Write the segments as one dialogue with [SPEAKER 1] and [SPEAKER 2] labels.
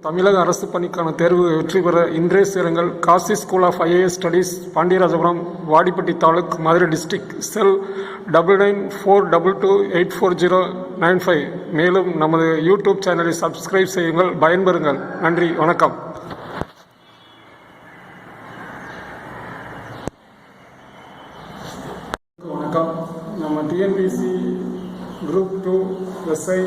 [SPEAKER 1] தமிழக அரசு பணிக்கான தேர்வு வெற்றி பெற இன்றைய சேருங்கள். Kasi school of IAS studies, Pandiyarajapuram, Vadipatti taluk, Madurai district. Cell 9942284095. மேலும் நமது யூடியூப் சேனலை சப்ஸ்கிரைப் செய்யுங்கள். பயன்பெறுங்கள். நன்றி, வணக்கம். வணக்கம். நம்ம டிஎன்பிசி குரூப் 2 எஸ்ஐ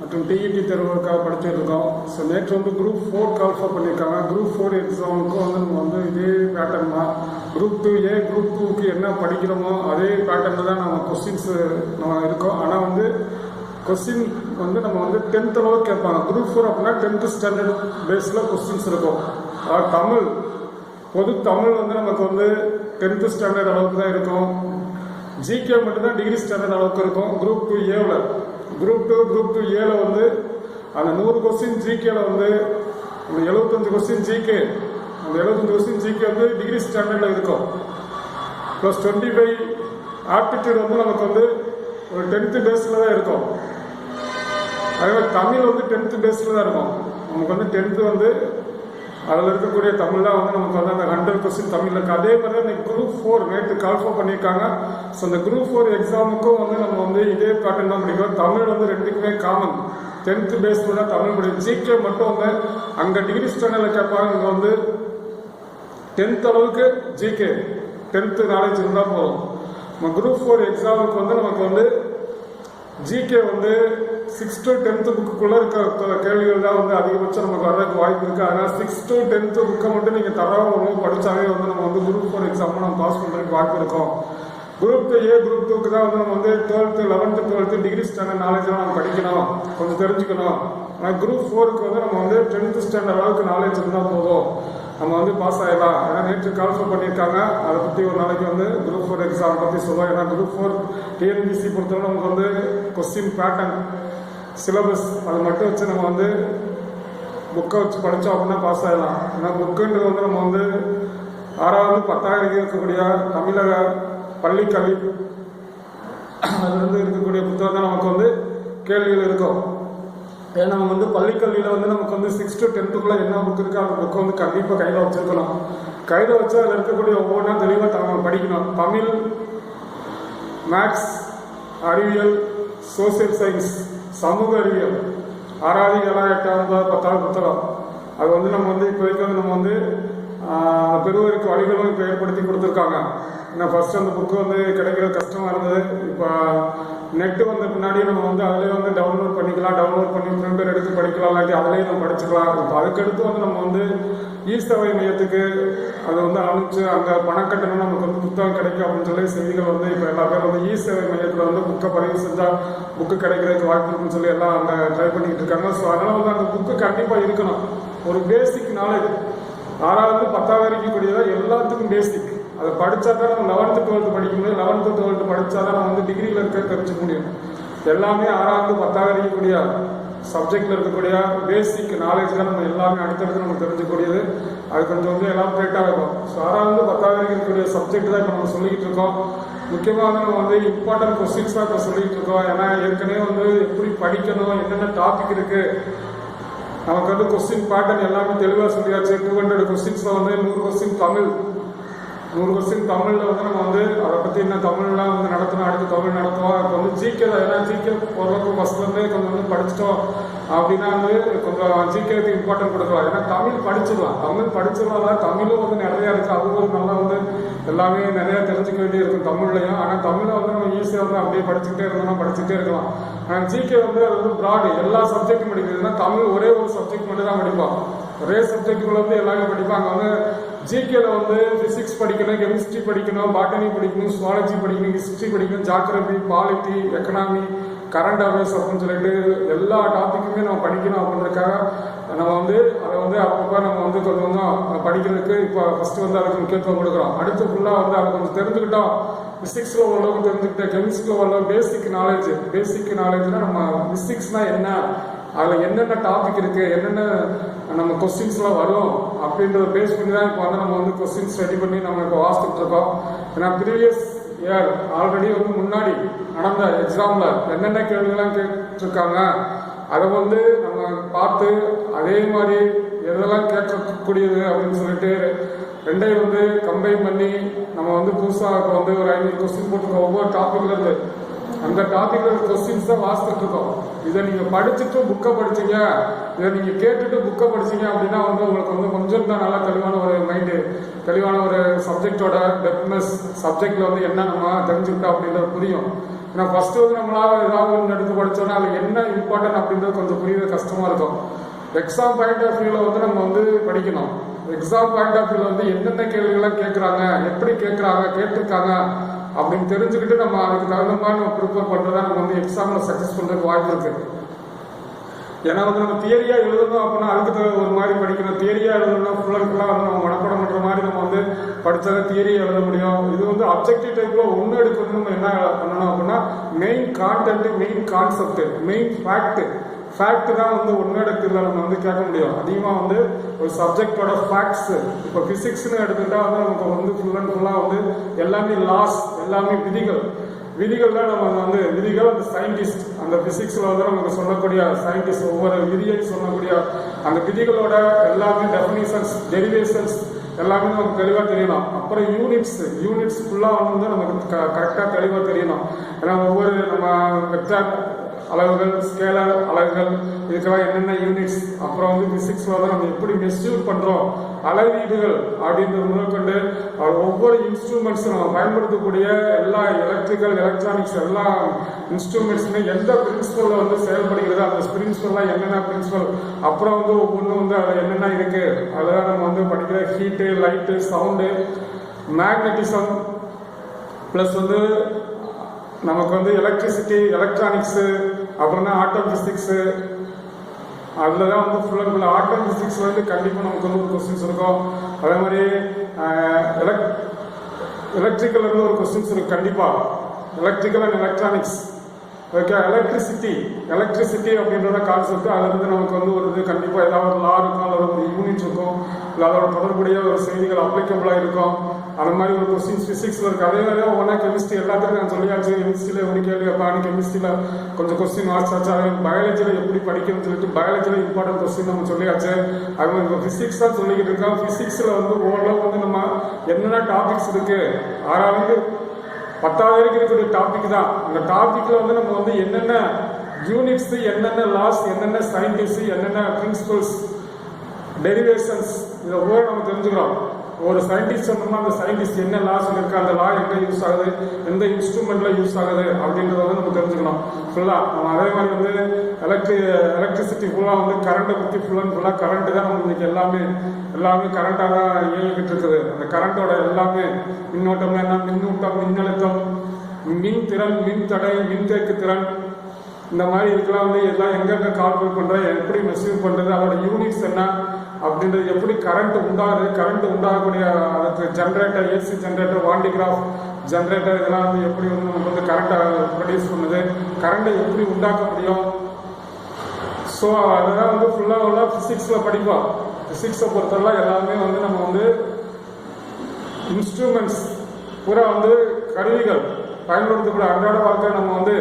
[SPEAKER 1] மற்றும் டிஇடி தேர்வுக்காக படிச்சுட்டு இருக்கோம். ஸோ நேற்று குரூப் 4 கால்ஃபர் பண்ணியிருக்காங்க. குரூப் 4 எக்ஸாமுக்கும் நம்ம இதே பேட்டர்ன் தான். குரூப் 2A, குரூப் 2க்கு என்ன படிக்கிறோமோ அதே பேட்டர்னில் தான் நம்ம கொஸ்டின்ஸ் நம்ம இருக்கோம். ஆனால் கொஸ்டின் நம்ம 10th அளவுக்கு கேட்பாங்க. குரூப் 4 அப்படின்னா 10th ஸ்டாண்டர்ட் பேஸில் கொஸ்டின்ஸ் இருக்கும். தமிழ், பொது தமிழ் நமக்கு 10th ஸ்டாண்டர்ட் அளவுக்கு தான் இருக்கும். ஜிகே மட்டும்தான் டிகிரி ஸ்டாண்டர்ட் அளவுக்கு இருக்கும். குரூப் 2Aவில், குரூப் 2A அந்த 100 கொஸ்டின் ஜிகேல அந்த 75 கொஸ்டின் ஜிகே, அந்த 75 கொஸ்டின் ஜிகே டிகிரி ஸ்டாண்டர்டில் இருக்கும். ப்ளஸ் 25 ஆப்டிடியூட் நமக்கு ஒரு 10th பேஸில் தான் இருக்கும். அதே மாதிரி தமிழ் 10th பேஸில் தான் இருக்கும். நமக்கு 10th அதில் இருக்கக்கூடிய தமிழ் தான் நமக்கு அந்த 100 கொஸ்டின் தமிழ் இருக்குது. அதே மாதிரி தான் இன்னைக்கு குரூப் 4 நேற்று கால்ஃபர் பண்ணியிருக்காங்க. ஸோ அந்த குரூப் 4 எக்ஸாமுக்கும் நம்ம இதே பேட்டர்ன் தான் படிக்கிறோம். தமிழ் ரெண்டுக்குமே காமன். 10th பேஸில் தான் தமிழ் படிக்கும். ஜிகே மட்டும் அங்கே டிகிரி ஸ்டாண்டர்டில் கேட்பாங்க. இங்கே 10th அளவுக்கு ஜிகே 10th நாலேஜ் இருந்தால் போதும். நம்ம குரூப் 4 எக்ஸாமுக்கு நமக்கு ஜிகே 6 to 10th புக்குள்ளே இருக்க கேள்விகள் தான் அதிகபட்சம் நமக்கு வர்றதுக்கு வாய்ப்பு இருக்குது. அதனால் 6 to 10th புக்கை மட்டும் நீங்கள் தரவாக படித்தாவே நம்ம குரூப் 4 எக்ஸாம் நம்ம பாஸ் பண்ணுறதுக்கு வாய்ப்பு இருக்கும். குரூப் 2A, குரூப் 2க்கு தான் நம்ம 12th, 11th, 12th degree standard நாலேஜ்லாம் நம்ம படிக்கணும், கொஞ்சம் தெரிஞ்சுக்கணும். ஆனால் குரூப் 4க்கு நம்ம 10th ஸ்டாண்டர்ட் அளவுக்கு நாலேஜ் இருந்தால் போதும், நம்ம பாஸ் ஆகிடலாம். ஏன்னா நேற்று கால்ஃபர் பண்ணியிருக்காங்க. அதை பற்றி ஒரு நாளைக்கு குரூப் 4 எக்ஸாம் பற்றி சொல்லுவோம். ஏன்னா குரூப் 4 டிஎன்பிசி பொறுத்தவரை நமக்கு கொஸ்டின் பேட்டர்ன், சிலபஸ் அதை மட்டும் வச்சு நம்ம புக்கை வச்சு படித்தோம் அப்படின்னா பாஸ் ஆகிடலாம். ஏன்னா புக்குன்றது நம்ம 6வது 10வது இருக்கக்கூடிய தமிழக பள்ளிக்கல்வி அதுலேருந்து இருக்கக்கூடிய புத்தகம் தான் நமக்கு கேள்விகள் இருக்கும். ஏன்னா நம்ம பள்ளிக்கல்வியில் நமக்கு 6 to 10th என்ன புக் இருக்குது அந்த புக்கை கண்டிப்பாக கையில் வச்சுருக்கணும். கையில் வச்சு அதில் இருக்கக்கூடிய ஒவ்வொன்றா தெளிவாக படிக்கணும். தமிழ், மேக்ஸ், அறிவியல், சோசியல் சயின்ஸ், சமூக அறிவியல் 6வது, 7வது, 8வது, 10வது புத்தகம் அது நம்ம இப்போ வரைக்கும் நம்ம பெறுவதற்கு வழிகளும் இப்போ ஏற்படுத்தி கொடுத்துருக்காங்க. ஏன்னா ஃபர்ஸ்ட் அந்த புக்கு கிடைக்கிறது கஷ்டமாக இருந்தது. இப்போ நெட்டு பின்னாடி நம்ம அதிலே டவுன்லோட் பண்ணிக்கலாம். டவுன்லோட் பண்ணி பிரிண்டர் எடுத்து படிக்கலாம், இல்லாட்டி அதிலேயே நம்ம படிச்சுக்கலாம். இப்போ அதுக்கடுத்து நம்ம இ-சேவை மையத்துக்கு அதை அனுப்பிச்சு அங்கே பணக்கட்டணம் நமக்கு புத்தகம் கிடைக்கும் அப்படின்னு சொல்லி செய்திகள் இப்போ எல்லா பேரும் இ-சேவை மையத்தில் புக்கை பதிவு செஞ்சால் புக்கு கிடைக்கிறதுக்கு வாய்ப்பு இருக்குன்னு சொல்லி எல்லாம் அங்கே ட்ரை பண்ணிக்கிட்டு இருக்காங்க. ஸோ அதனால் அந்த புக்கு கண்டிப்பாக இருக்கணும். ஒரு பேசிக் நாலேஜ் 6வது 10வது வரைக்கும் கூடியதான் எல்லாத்துக்கும் பேசிக். அதை படித்தா தான் நம்ம 11th 12th படிக்க முடியும். 11th 12th படித்தா தான் நம்ம டிகிரியில் இருக்க தெரிஞ்சுக்க முடியும். எல்லாமே 6வது 10வது வரைக்கும் கூடிய சப்ஜெக்டில் இருக்கக்கூடிய பேசிக் நாலேஜ் தான் நம்ம எல்லாமே அடுத்தடுத்து நம்ம தெரிஞ்சுக்கூடியது. அது கொஞ்சம் எலாபரேட்டாக இருக்கும். ஸோ 6வது 10வது வரைக்கும் இருக்கக்கூடிய சப்ஜெக்ட் தான் இப்போ நம்ம சொல்லிக்கிட்டு இருக்கோம். முக்கியமாக நம்ம இம்பார்ட்டன்ட் கொஸ்டின்ஸ் தான் இப்போ சொல்லிக்கிட்டு இருக்கோம். ஏன்னா ஏற்கனவே எப்படி படிக்கணும், என்னென்ன டாபிக் இருக்குது, நமக்கு கொஸ்டின் பேட்டர்ன் எல்லாமே தெளிவாக சொல்லியாச்சு. 200 கொஸ்டின்ஸில் 100 கொஸ்டின் தமிழ், 100 கொஸ்டின் தமிழில் நம்ம அதை பற்றி என்ன தமிழ்லாம் நடத்தணும், அடுத்து தமிழ் நடத்துவோம். இப்போ ஜிகே தான். ஏன்னா ஜிகே ஓரளவுக்கு ஃபஸ்ட்லேருந்தே கொஞ்சம் படிச்சிட்டோம் அப்படின்னா கொஞ்சம் ஜிகேக்கு இம்பார்ட்டன்ட் கொடுக்கலாம். ஏன்னா தமிழ் படிச்சிடலாம், தமிழும் நிறையா இருக்குது. அது நல்லா எல்லாமே நிறையா தெரிஞ்சுக்க வேண்டிய இருக்கும் தமிழ்லையும். ஆனால் தமிழை நம்ம ஈஸியாக அப்படியே படிச்சுக்கிட்டே இருக்கலாம். ஆனால் ஜிகே அது ப்ராடு, எல்லா சப்ஜெக்டும் படிக்கிறதுனா தமிழ் ஒரே ஒரு சப்ஜெக்ட் மட்டும் தான் படிப்போம். ஒரே சப்ஜெக்டுக்குள்ள எல்லாமே படிப்பாங்க. ஜிகேல பிசிக்ஸ் படிக்கணும், கெமிஸ்ட்ரி படிக்கணும், பாட்டனி படிக்கணும், சுவாலஜி படிக்கணும், ஹிஸ்ட்ரி படிக்கணும், geography, polity, economy, current affairs அப்படின்னு சொல்லிட்டு எல்லா டாப்பிக்குமே நம்ம படிக்கணும். அப்படின்றதுக்காக நம்ம அதை அப்பப்போ நம்ம கொஞ்சம் படிக்கிறதுக்கு இப்போ ஃபஸ்ட்டு அதுக்கு முக்கியத்துவம் கொடுக்குறோம். அடுத்து ஃபுல்லாக அதை கொஞ்சம் தெரிஞ்சுக்கிட்டோம். பிசிக்ஸில் ஓரளவுக்கு தெரிஞ்சுக்கிட்டேன், கெமிஸ்ட்ரியில் ஓரளவு பேசிக் நாலேஜ்னா நம்ம பிசிக்ஸ்னால் என்ன, அதில் என்னென்ன டாபிக் இருக்குது, என்னென்ன நம்ம கொஸ்டின்ஸ்லாம் வரும் அப்படின்றத பேஸ் பண்ணி தான் இப்போ நம்ம கொஸ்டின்ஸ் ரெடி பண்ணி நம்ம இப்போ வாசித்துட்டு இருக்கோம். ஏன்னா ப்ரீவியஸ் இயர் ஆல்ரெடி முன்னாடி நடந்த எக்ஸாமில் என்னென்ன கேள்விகள்லாம் கேட்டிருக்காங்க அதை நம்ம பார்த்து அதே மாதிரி எதெல்லாம் கேட்கக்கூடியது அப்படின்னு சொல்லிட்டு ரெண்டையும் வந்து கம்பைன் பண்ணி நம்ம வந்து புதுசாக இப்போ வந்து ஒரு 500 கொஸ்டின் போட்டிருக்கோம். ஒவ்வொரு டாப்பிக்ல இருந்து அந்த டாபிக்ல கொஸ்டின்ஸ் தான் வாசித்துட்டு இருக்கோம். இதை நீங்க படிச்சுட்டு புக்கை படிச்சீங்க, இதை நீங்க கேட்டுட்டு புக்கை படிச்சீங்க அப்படின்னா வந்து உங்களுக்கு வந்து கொஞ்சம் தான் நல்லா தெளிவான ஒரு மைண்டு, தெளிவான ஒரு சப்ஜெக்டோட டெப்த்னஸ், சப்ஜெக்ட்ல வந்து என்ன நம்ம தெரிஞ்சுக்கிட்டோம் அப்படின்றது புரியும். ஏன்னா ஃபர்ஸ்ட் வந்து நம்மளால ஏதாவது ஒன்று எடுத்து படிச்சோம்னா அது என்ன இம்பார்ட்டன்ட் அப்படின்றது கொஞ்சம் புரியுறது கஷ்டமா இருக்கும். எக்ஸாம் பாயிண்ட் ஆஃப் வியூல வந்து நம்ம வந்து படிக்கணும். எக்ஸாம் பாயிண்ட் ஆஃப் வியூல வந்து என்னென்ன கேள்விகள்லாம் கேட்கறாங்க, எப்படி கேட்கறாங்க, கேட்டிருக்காங்க அப்படின்னு தெரிஞ்சுக்கிட்டு நம்ம அதுக்கு தகுந்த மாதிரி நம்ம ப்ரிப்பேர் பண்றதா நம்ம வந்து எக்ஸாம்ல சக்சஸ் பண்றதுக்கு வாய்ப்பு இருக்கு. ஏன்னா வந்து நம்ம தியரியா எழுதணும் அப்படின்னா அதுக்கு ஒரு மாதிரி படிக்கணும். தியரியா எழுதணும்னா ஃபுல்லா வந்து நம்ம மனப்பாடம் பண்ற மாதிரி நம்ம வந்து படிச்சாத தியரி எழுத முடியும். இது வந்து அப்ஜெக்டிவ் டைப்ல ஒன்னு எடுக்கணும். நம்ம என்ன பண்ணணும் அப்படின்னா main content, main concept, main fact தான் வந்து ஒன்னடத்துல நம்ம வந்து கேட்க முடியும். அதிகமாக வந்து ஒரு சப்ஜெக்டோட ஃபேக்ட்ஸ், இப்போ பிசிக்ஸ்னு எடுத்துக்கிட்டா வந்து நமக்கு வந்து ஃபுல்லா வந்து எல்லாமே லாஸ், எல்லாமே விதிகள் தான் நம்ம வந்து விதிகள். அந்த சயின்டிஸ்ட் அந்த பிசிக்ஸ்ல வந்து நமக்கு சொல்லக்கூடிய சயின்டிஸ்ட் ஒவ்வொரு விதியை சொல்லக்கூடிய அந்த விதிகளோட எல்லாமே டெஃபினிஷன்ஸ், டெரிவேஷன்ஸ் எல்லாமே நமக்கு தெளிவாக தெரியணும். அப்புறம் யூனிட்ஸ் ஃபுல்லாக வந்து நமக்கு கரெக்டாக தெளிவாக தெரியணும். ஏன்னா ஒவ்வொரு நம்ம வெக்டார் அளவுகள், ஸ்கேலர் அளவுகள், இதுக்கெல்லாம் என்னென்ன யூனிட்ஸ், அப்புறம் வந்து பிசிக்ஸ்ல வந்து நம்ம எப்படி மெஸ்யூர் பண்றோம், அளவீடுகள் அப்படின்றது முதற்கொண்டு ஒவ்வொரு இன்ஸ்ட்ருமெண்ட்ஸ் நம்ம பயன்படுத்தக்கூடிய எல்லா எலக்ட்ரிக்கல், எலக்ட்ரானிக்ஸ் எல்லா இன்ஸ்ட்ருமெண்ட்ஸுமே எந்த பிரின்சிபல்ல வந்து செயல்படுகிறது, அந்த பிரின்சிபல்லாம் என்னென்ன பிரின்சிபல், அப்புறம் வந்து ஒவ்வொன்றும் வந்து அதில் என்னென்ன இருக்கு, அதெல்லாம் நம்ம வந்து படிக்கிற heat, light, sound, magnetism, plus வந்து நமக்கு வந்து எலக்ட்ரிசிட்டி, எலக்ட்ரானிக்ஸு, அப்புறம் தான் ஆட்டம் பிசிக்ஸு, அதில் தான் வந்து ஃபுல்லாக ஆட்டம் பிசிக்ஸ் வந்து கண்டிப்பாக நமக்கு வந்து ஒரு கொஸ்டின்ஸ் இருக்கும். அதே மாதிரி எலக்ட்ரிக்கல் இருந்து ஒரு கொஸ்டின்ஸ் இருக்கும் கண்டிப்பாக. Electrical and electronics, okay. Electricity அப்படின்றத கான்செப்ட், அதுல இருந்து நமக்கு வந்து ஒரு இது கண்டிப்பாக ஏதாவது ஒரு லா இருக்கும், அல்லது ஒரு யூனிட் இருக்கும், இல்லை அதோட தொடர்புடைய ஒரு செய்திகள் அப்ளிகபிளாக இருக்கும். அந்த மாதிரி ஒரு கொஸ்டின்ஸ் பிசிக்ஸ்ல இருக்கு. அதே மாதிரி ஒன்னா கெமிஸ்ட்ரி எல்லாத்துக்கும் நான் சொல்லியாச்சு. கெமிஸ்ட்ரியில எப்படி கேள்வி கேட்பாங்க, கெமிஸ்ட்ரியில கொஞ்சம் கொஸ்டின் வாசிச்சாச்சு. அதே பயாலஜியில எப்படி படிக்கணும்னு சொல்லிட்டு பயாலஜியில இம்பார்ட்டன்ட் கொஸ்டின் நம்ம சொல்லியாச்சு. அது மாதிரி பிசிக்ஸ் தான் சொல்லிக்கிட்டு இருக்கோம். பிசிக்ஸ்ல வந்து ஓரளவு வந்து நம்ம என்னென்ன டாபிக்ஸ் இருக்கு, 6வது 10வது வரைக்கும் இருக்கக்கூடிய டாபிக் தான். அந்த டாபிக்ல வந்து நம்ம வந்து என்னென்ன யூனிட்ஸ், என்னென்ன லாஸ், என்னென்ன சயின்டிஸ்ட், என்னென்ன பிரின்சிபல்ஸ், டெரிவேஷன்ஸ், இதை கூட நம்ம தெரிஞ்சுக்கிறோம். ஒரு சயின்டிஸ்ட் சொன்னோம்னா அந்த சயின்டிஸ்ட் என்ன லா சொல்லியிருக்கா, அந்த லா எங்க யூஸ் ஆகுது, எந்த இன்ஸ்ட்ருமெண்ட்ல யூஸ் ஆகுது அப்படின்றத வந்து நம்ம தெரிஞ்சுக்கணும் ஃபுல்லா. நம்ம அதே மாதிரி வந்து எலக்ட்ரிசிட்டி ஃபுல்லா வந்து கரண்ட்டை பற்றி ஃபுல்லா கரண்ட் தான் நம்ம இன்னைக்கு எல்லாமே கரண்டாக தான் இயங்கிட்டு இருக்குது. அந்த கரண்டோட எல்லாமே மின்னோட்டம் என்ன, மின்னூட்டம், மின்னழுத்தம், மின் திறன், மின் தடை, மின்தேக்கு திறன், இந்த மாதிரி இதுக்கெல்லாம் வந்து எல்லாம் எங்கெங்க கால்குலேட் பண்றது, எப்படி மெஷர் பண்றது, அதோட யூனிட்ஸ் என்ன அப்படின்றது, எப்படி கரண்ட் உண்டாகக்கூடிய அதுக்கு generator, AC generator, Van de Graaff generator, இதெல்லாம் வந்து எப்படி வந்து நமக்கு வந்து கரண்ட்டை ப்ரொடியூஸ் பண்ணுது, கரண்ட்டை எப்படி உண்டாக்க முடியும். ஸோ அதெல்லாம் வந்து ஃபுல்லாக ஃபிசிக்ஸில் படிப்போம். ஃபிசிக்ஸை பொறுத்தவரை எல்லாமே வந்து நம்ம வந்து இன்ஸ்ட்ருமெண்ட்ஸ் பூரா வந்து கருவிகள் பயன்படுத்தக்கூடிய அன்றாட வாழ்க்கை நம்ம வந்து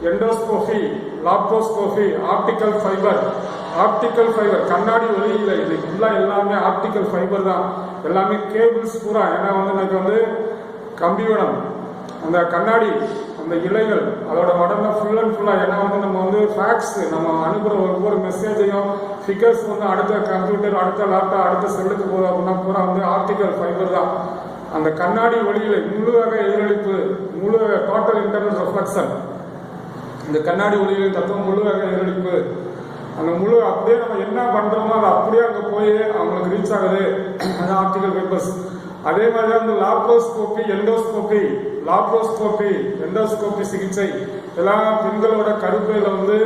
[SPEAKER 1] எண்டோஸ்கோபி, லாப்ரோஸ்கோபி, ஆப்டிக்கல் ஃபைபர், கண்ணாடி ஒளி இல்லை, இது ஃபுல்லாக எல்லாமே ஆப்டிக்கல் ஃபைபர் தான். எல்லாமே கேபிள்ஸ் பூரா. ஏன்னா வந்து எனக்கு வந்து கம்பிவடம், அந்த கண்ணாடி, அந்த இலைகள், அதோட உடம்புல ஃபுல்லாக ஏன்னா வந்து நம்ம வந்து ஃபேக்ஸ், நம்ம அனுப்புகிற ஒவ்வொரு மெசேஜையும் ஃபிகர்ஸ் வந்து அடுத்த கம்ப்யூட்டர், அடுத்த லேப்டாப், அடுத்த செல்லுக்கு போகுது அப்படின்னா பூரா வந்து ஆப்டிக்கல் ஃபைபர் தான். அந்த கண்ணாடி ஒளியில முழு வகை எதிரொலிப்பு, முழு டோட்டல் இன்டர்னல் ரெஃப்ளெக்ஷன், இந்த கண்ணாடி ஒளிகளின் தத்துவம் முழு வகை எதிரொலிப்பு, அந்த முழு அப்படியே நம்ம என்ன பண்றோமோ அது அப்படியே அங்கே போய் அவங்களுக்கு ரீச் ஆகுது, அது ஆப்டிக்கல் ஃபைபர்ஸ். அதே மாதிரி அந்த லாப்ரோஸ்கோபி, எண்டோஸ்கோபி சிகிச்சை, எல்லாம் பெண்களோட கருப்பையில வந்து